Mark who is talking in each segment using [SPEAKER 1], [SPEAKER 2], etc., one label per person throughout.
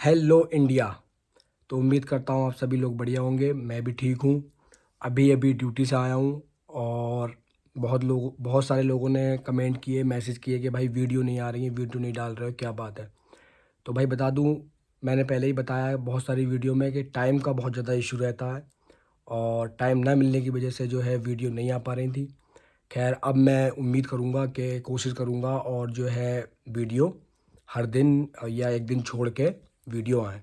[SPEAKER 1] Hello India. तो उम्मीद करता हूँ आप सभी लोग बढ़िया होंगे। मैं भी ठीक हूँ। अभी अभी ड्यूटी से आया हूँ और बहुत सारे लोगों ने कमेंट किए, मैसेज किए कि भाई वीडियो नहीं आ रही है, वीडियो नहीं डाल रहे हो, क्या बात है। तो भाई बता दूँ, मैंने पहले ही बताया है बहुत सारी वीडियो में कि टाइम का बहुत ज़्यादा इशू रहता है और टाइम ना मिलने की वजह से जो है वीडियो नहीं आ पा रही थी। खैर अब मैं उम्मीद करूँगा कि कोशिश करूँगा और जो है वीडियो हर दिन या एक दिन छोड़ के वीडियो आए।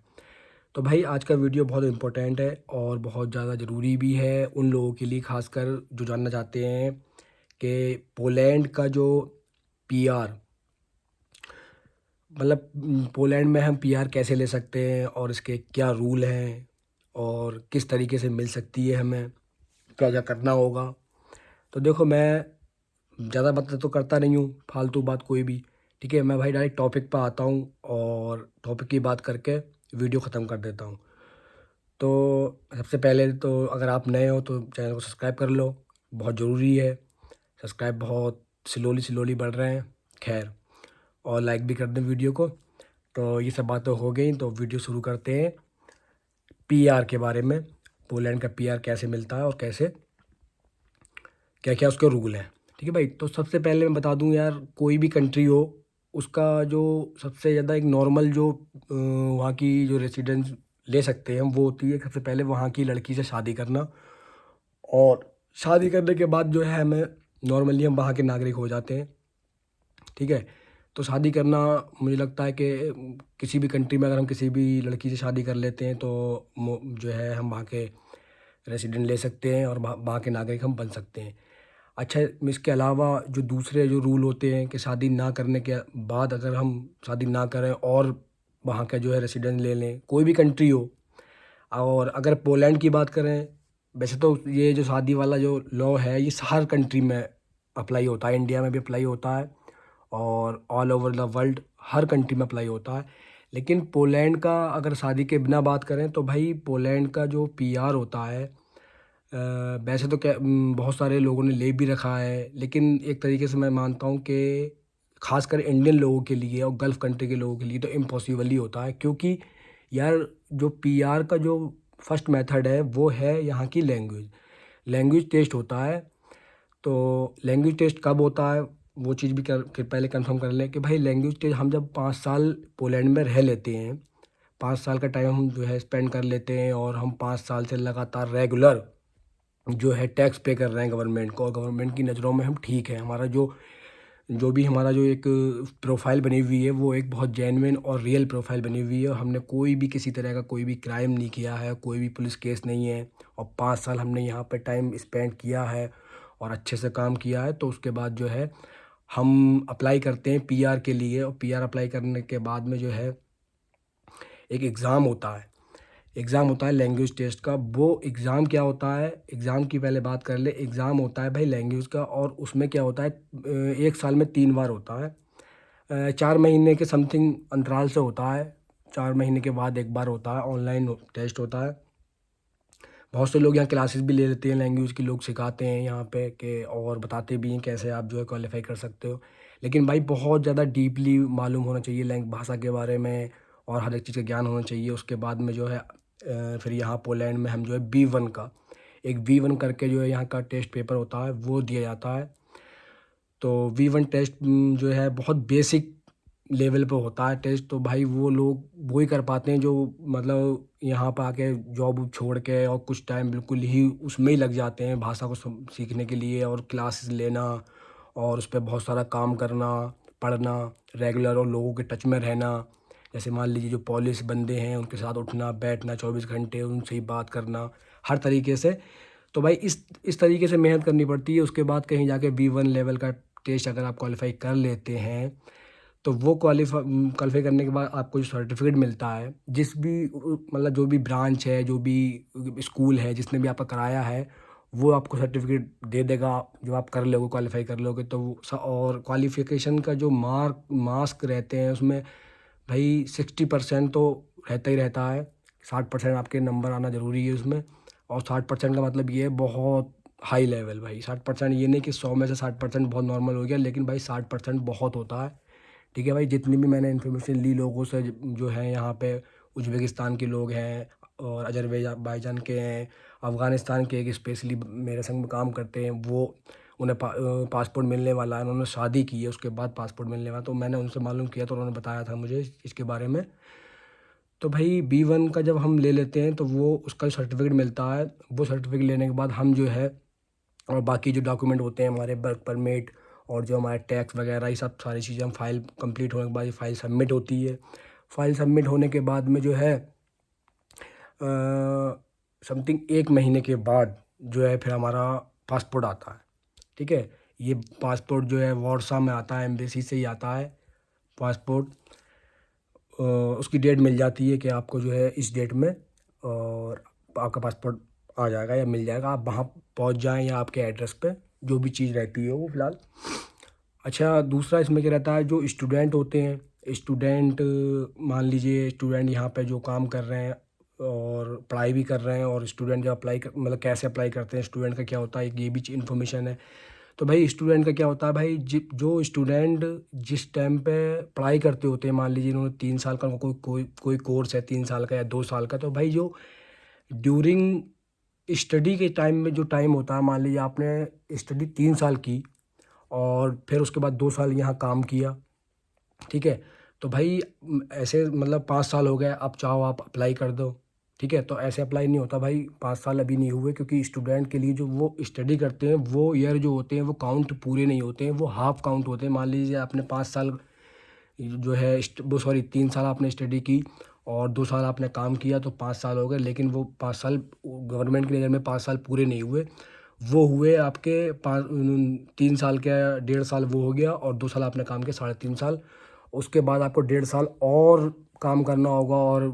[SPEAKER 1] तो भाई आज का वीडियो बहुत इम्पोर्टेंट है और बहुत ज़्यादा ज़रूरी भी है उन लोगों के लिए, खासकर जो जानना चाहते हैं कि पोलैंड का जो पीआर, मतलब पोलैंड में हम पीआर कैसे ले सकते हैं और इसके क्या रूल हैं और किस तरीके से मिल सकती है, हमें क्या क्या करना होगा। तो देखो, मैं ज़्यादा बातें तो करता नहीं हूँ, फालतू बात कोई भी। ठीक है, मैं भाई डायरेक्ट टॉपिक पर आता हूँ और टॉपिक की बात करके वीडियो ख़त्म कर देता हूँ। तो सबसे पहले तो अगर आप नए हो तो चैनल को सब्सक्राइब कर लो, बहुत ज़रूरी है। सब्सक्राइब बहुत स्लोली स्लोली बढ़ रहे हैं। खैर, और लाइक भी कर दें वीडियो को। तो ये सब बातें हो गई, तो वीडियो शुरू करते हैं पीआर के बारे में। पोलैंड का पीआर कैसे मिलता है और कैसे क्या क्या उसके रूल हैं। ठीक है भाई, तो सबसे पहले मैं बता दूं यार, कोई भी कंट्री हो, उसका जो सबसे ज़्यादा एक नॉर्मल जो वहाँ की जो रेसिडेंस ले सकते हैं वो होती है सबसे पहले वहाँ की लड़की से शादी करना। और शादी करने के बाद जो है हमें नॉर्मली हम वहाँ के नागरिक हो जाते हैं। ठीक है, तो शादी करना, मुझे लगता है कि किसी भी कंट्री में अगर हम किसी भी लड़की से शादी कर लेते हैं तो जो है हम वहाँ के रेसिडेंट ले सकते हैं और वहाँ वहाँ के नागरिक हम बन सकते हैं। अच्छा, इसके अलावा जो दूसरे जो रूल होते हैं कि शादी ना करने के बाद अगर हम शादी ना करें और वहाँ का जो है रेसिडेंस ले लें, कोई भी कंट्री हो। और अगर पोलैंड की बात करें, वैसे तो ये जो शादी वाला जो लॉ है ये हर कंट्री में अप्लाई होता है, इंडिया में भी अप्लाई होता है और all over the world her country में अप्लाई होता है। लेकिन पोलैंड का अगर शादी के बिना बात करें तो भाई पोलैंड का जो पीआर होता है, वैसे तो क्या बहुत सारे लोगों ने ले भी रखा है, लेकिन एक तरीके से मैं मानता हूँ कि खासकर इंडियन लोगों के लिए और गल्फ़ कंट्री के लोगों के लिए तो इम्पॉसिबल ही होता है। क्योंकि यार, जो पीआर का जो फर्स्ट मेथड है वो है यहाँ की लैंग्वेज। लैंग्वेज टेस्ट होता है। तो लैंग्वेज टेस्ट कब होता है वो चीज़ भी पहले कंफर्म कर लें कि भाई लैंग्वेज टेस्ट हम जब 5 साल पोलैंड में रह लेते हैं, 5 साल का टाइम हम जो है स्पेंड कर लेते हैं और हम 5 साल से लगातार रेगुलर जो है टैक्स पे कर रहे हैं गवर्नमेंट को, और गवर्नमेंट की नज़रों में हम ठीक है, हमारा जो जो भी हमारा जो एक प्रोफाइल बनी हुई है वो एक बहुत जेन्युइन और रियल प्रोफाइल बनी हुई है और हमने कोई भी किसी तरह का कोई भी क्राइम नहीं किया है, कोई भी पुलिस केस नहीं है और 5 साल हमने यहाँ पे टाइम स्पेंड किया है और अच्छे से काम किया है, तो उसके बाद जो है हम अप्लाई करते हैं पीआर के लिए। और पीआर अप्लाई करने के बाद में जो है एक एग्ज़ाम होता है लैंग्वेज टेस्ट का। वो एग्ज़ाम क्या होता है, एग्ज़ाम की पहले बात कर ले। एग्ज़ाम होता है भाई लैंग्वेज का, और उसमें क्या होता है, 1 साल में 3 बार होता है। 4 महीने के समथिंग अंतराल से होता है। 4 महीने के बाद एक बार होता है, ऑनलाइन टेस्ट होता है। बहुत से लोग यहाँ क्लासेस भी ले लेते हैं, लैंग्वेज के लोग सिखाते हैं यहाँ पे के, और बताते भी हैं कैसे आप जो है क्वालिफाई कर सकते हो। लेकिन भाई बहुत ज़्यादा डीपली मालूम होना चाहिए लैंग भाषा के बारे में और हर एक चीज़ का ज्ञान होना चाहिए। उसके बाद में जो है फिर यहाँ पोलैंड में हम जो है B1 का एक V1 करके जो है यहाँ का टेस्ट पेपर होता है वो दिया जाता है। तो V1 टेस्ट जो है बहुत बेसिक लेवल पे होता है टेस्ट। तो भाई वो लोग वो ही कर पाते हैं जो मतलब यहाँ पर आके जॉब छोड़ के और कुछ टाइम बिल्कुल ही उसमें ही लग जाते हैं भाषा को सीखने के लिए और क्लासेस लेना और उस पे बहुत सारा काम करना, पढ़ना, रेगुलर और लोगों के टच में रहना। जैसे मान लीजिए जो पुलिस बंदे हैं उनके साथ उठना बैठना 24 घंटे, उनसे ही बात करना हर तरीके से। तो भाई इस तरीके से मेहनत करनी पड़ती है। उसके बाद कहीं जाके B1 लेवल का टेस्ट अगर आप क्वालिफाई कर लेते हैं तो वो क्वालिफाई करने के बाद आपको जो सर्टिफिकेट मिलता है, जिस भी मतलब जो भी ब्रांच है, जो भी स्कूल है जिसने भी आपका कराया है, वो आपको सर्टिफिकेट दे देगा। जब आप कर लोगे, क्वालिफाई कर लोगे तो और क्वालिफिकेशन का जो मार्क्स रहते हैं उसमें भाई 60% तो रहता ही रहता है। 60% आपके नंबर आना ज़रूरी है उसमें। और 60% का मतलब ये है बहुत हाई लेवल भाई। 60% ये नहीं कि 100 में से 60% बहुत नॉर्मल हो गया, लेकिन भाई 60% बहुत होता है। ठीक है भाई, जितनी भी मैंने इन्फॉर्मेशन ली लोगों से जो है यहाँ पे, उज़्बेकिस्तान के लोग हैं और अज़रबैजान के हैं, अफ़गानिस्तान के एक स्पेशली मेरे संग में काम करते हैं, वो उन्हें पासपोर्ट मिलने वाला है, उन्होंने शादी की है उसके बाद पासपोर्ट मिलने वाला। तो मैंने उनसे मालूम किया तो उन्होंने बताया था मुझे इसके बारे में। तो भाई B1 का जब हम ले लेते हैं तो वो उसका सर्टिफिकेट मिलता है। वो सर्टिफिकेट लेने के बाद हम जो है और बाकी जो डॉक्यूमेंट होते हैं हमारे वर्क परमिट और जो हमारे टैक्स वगैरह, ये सब सारी चीज़ें हम फाइल कंप्लीट होने के बाद ये फाइल सबमिट होती है। फाइल सबमिट होने के बाद में जो है समथिंग 1 महीने के बाद जो है फिर हमारा पासपोर्ट आता है। ठीक है, ये पासपोर्ट जो है वारसा में आता है, एम्बेसी से ही आता है पासपोर्ट। उसकी डेट मिल जाती है कि आपको जो है इस डेट में और आपका पासपोर्ट आ जाएगा या मिल जाएगा, आप वहाँ पहुँच जाएं या आपके एड्रेस पे जो भी चीज़ रहती है वो फ़िलहाल। अच्छा, दूसरा इसमें क्या रहता है, जो स्टूडेंट होते हैं, स्टूडेंट मान लीजिए स्टूडेंट यहाँ पे जो काम कर रहे हैं और पढ़ाई भी कर रहे हैं, और स्टूडेंट जब अप्लाई कर मतलब कैसे अप्लाई करते हैं, स्टूडेंट का क्या होता है, ये भी इन्फॉर्मेशन है। तो भाई स्टूडेंट का क्या होता है भाई, जो स्टूडेंट जिस टाइम पे पढ़ाई करते होते हैं, मान लीजिए इन्होंने 3 साल का कोई कोर्स है 3 साल का या 2 साल का, तो भाई जो ड्यूरिंग स्टडी के टाइम में जो टाइम होता है, मान लीजिए आपने स्टडी 3 साल की और फिर उसके बाद 2 साल यहाँ काम किया, ठीक है, तो भाई ऐसे मतलब 5 साल हो गए, आप चाहो आप अप्लाई कर दो। ठीक है, तो ऐसे अप्लाई नहीं होता भाई, 5 साल अभी नहीं हुए, क्योंकि स्टूडेंट के लिए जो वो स्टडी करते हैं वो ईयर जो होते हैं वो काउंट पूरे नहीं होते हैं, वो हाफ काउंट होते हैं। मान लीजिए आपने 5 साल जो है वो सॉरी 3 साल आपने स्टडी की और 2 साल आपने काम किया, तो 5 साल हो गए, लेकिन वो 5 साल गवर्नमेंट की नज़र में 5 साल पूरे नहीं हुए, वो हुए आपके 3 साल के 1.5 साल वो हो गया, और 2 साल आपने काम किया, 3.5 साल। उसके बाद आपको 1.5 साल और काम करना होगा और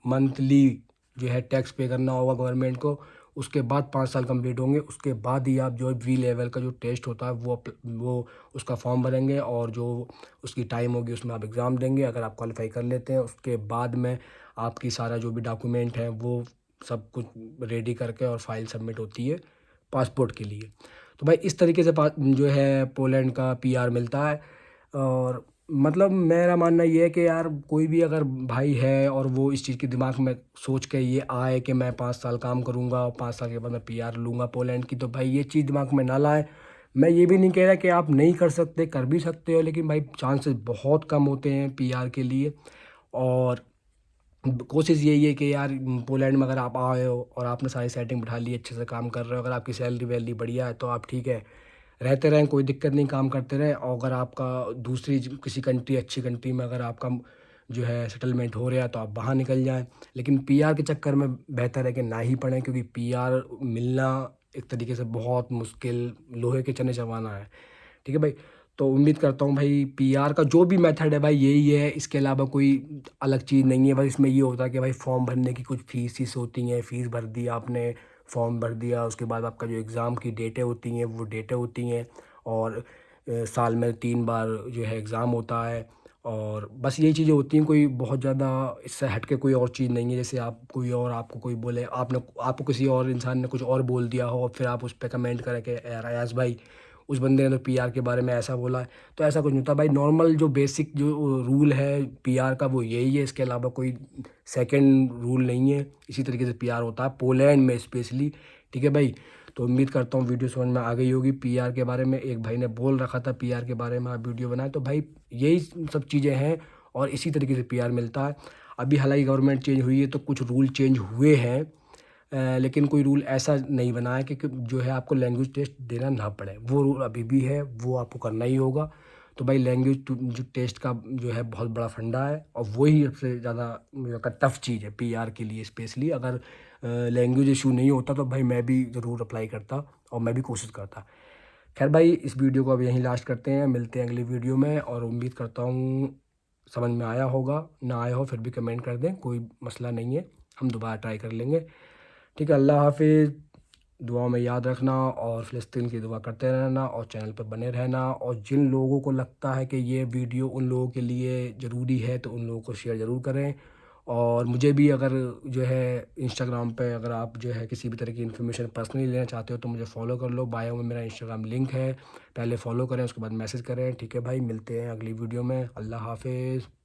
[SPEAKER 1] मंथली जो है टैक्स पे करना होगा गवर्नमेंट को। उसके बाद 5 साल कंप्लीट होंगे, उसके बाद ही आप जो है वी लेवल का जो टेस्ट होता है वो उसका फॉर्म भरेंगे, और जो उसकी टाइम होगी उसमें आप एग्ज़ाम देंगे। अगर आप क्वालिफाई कर लेते हैं, उसके बाद में आपकी सारा जो भी डॉक्यूमेंट है वो सब कुछ रेडी करके और फाइल सबमिट होती है पासपोर्ट के लिए। तो भाई इस तरीके से जो है पोलैंड का PR मिलता है। और मतलब मेरा मानना ये है कि यार कोई भी अगर भाई है और वो इस चीज़ के दिमाग में सोच के ये आए कि मैं 5 साल काम करूँगा और 5 साल के बाद मैं PR लूँगा पोलैंड की, तो भाई ये चीज़ दिमाग में ना लाए। मैं ये भी नहीं कह रहा कि आप नहीं कर सकते, कर भी सकते हो, लेकिन भाई चांसेस बहुत कम होते हैं PR के लिए। और कोशिश यही है कि यार पोलैंड में अगर आप आए हो और आपने सारी सेटिंग बिठा ली, अच्छे से काम कर रहे हो, अगर आपकी सैलरी वैलरी बढ़िया है, तो आप ठीक है रहते रहें, कोई दिक्कत नहीं, काम करते रहें। और अगर आपका दूसरी किसी कंट्री, अच्छी कंट्री में अगर आपका जो है सेटलमेंट हो रहा है, तो आप बाहर निकल जाएं। लेकिन PR के चक्कर में बेहतर है कि ना ही पड़ें, क्योंकि PR मिलना एक तरीके से बहुत मुश्किल, लोहे के चने चबाना है। ठीक है भाई, तो उम्मीद करता हूँ भाई PR का जो भी मेथड है भाई यही है, इसके अलावा कोई अलग चीज़ नहीं है। बस इसमें ये होता है कि भाई फॉर्म भरने की कुछ फीस होती हैं, फ़ीस भर दी आपने, फॉर्म भर दिया, उसके बाद आपका जो एग्ज़ाम की डेटें होती हैं वो डेटें होती हैं, और साल में 3 बार जो है एग्ज़ाम होता है। और बस यही चीज़ें होती हैं, कोई बहुत ज़्यादा इससे हट के कोई और चीज़ नहीं है। जैसे आप कोई और आपको कोई बोले, आपको किसी और इंसान ने कुछ और बोल दिया हो और फिर आप उस पर कमेंट करें कि यार अयाज भाई उस बंदे ने तो PR के बारे में ऐसा बोला है, तो ऐसा कुछ नहीं होता भाई। नॉर्मल जो बेसिक जो रूल है PR का वो यही है, इसके अलावा कोई सेकंड रूल नहीं है। इसी तरीके से PR होता है पोलैंड में स्पेशली। ठीक है भाई, तो उम्मीद करता हूँ वीडियो समझ में आ गई होगी। PR के बारे में एक भाई ने बोल रखा था PR के बारे में आप वीडियो बनाए, तो भाई यही सब चीज़ें हैं और इसी तरीके से PR मिलता है। अभी हालांकि गवर्नमेंट चेंज हुई है तो कुछ रूल चेंज हुए हैं, लेकिन कोई रूल ऐसा नहीं बना है कि जो है आपको लैंग्वेज टेस्ट देना ना पड़े, वो रूल अभी भी है, वो आपको करना ही होगा। तो भाई लैंग्वेज जो टेस्ट का जो है बहुत बड़ा फंडा है, और वही सबसे ज़्यादा मुझे लगता है टफ चीज़ है PR के लिए स्पेशली। अगर लैंग्वेज इशू नहीं होता तो भाई मैं भी ज़रूर अप्लाई करता और मैं भी कोशिश करता। खैर भाई इस वीडियो को अब यहीं लास्ट करते हैं, मिलते हैं अगली वीडियो में, और उम्मीद करता हूँ समझ में आया होगा। ना आया हो फिर भी कमेंट कर दें, कोई मसला नहीं है, हम दोबारा ट्राई कर लेंगे। ठीक है, अल्लाह हाफिज़। दुआओं में याद रखना और फ़िलिस्तीन की दुआ करते रहना और चैनल पर बने रहना। और जिन लोगों को लगता है कि ये वीडियो उन लोगों के लिए ज़रूरी है तो उन लोगों को शेयर ज़रूर करें। और मुझे भी अगर जो है इंस्टाग्राम पे अगर आप जो है किसी भी तरह की इन्फॉर्मेशन पर्सनली लेना चाहते हो तो मुझे फॉलो कर लो, बायो में मेरा इंस्टाग्राम लिंक है, पहले फॉलो करें उसके बाद मैसेज करें। ठीक है भाई, मिलते हैं अगली वीडियो में। अल्लाह हाफिज़।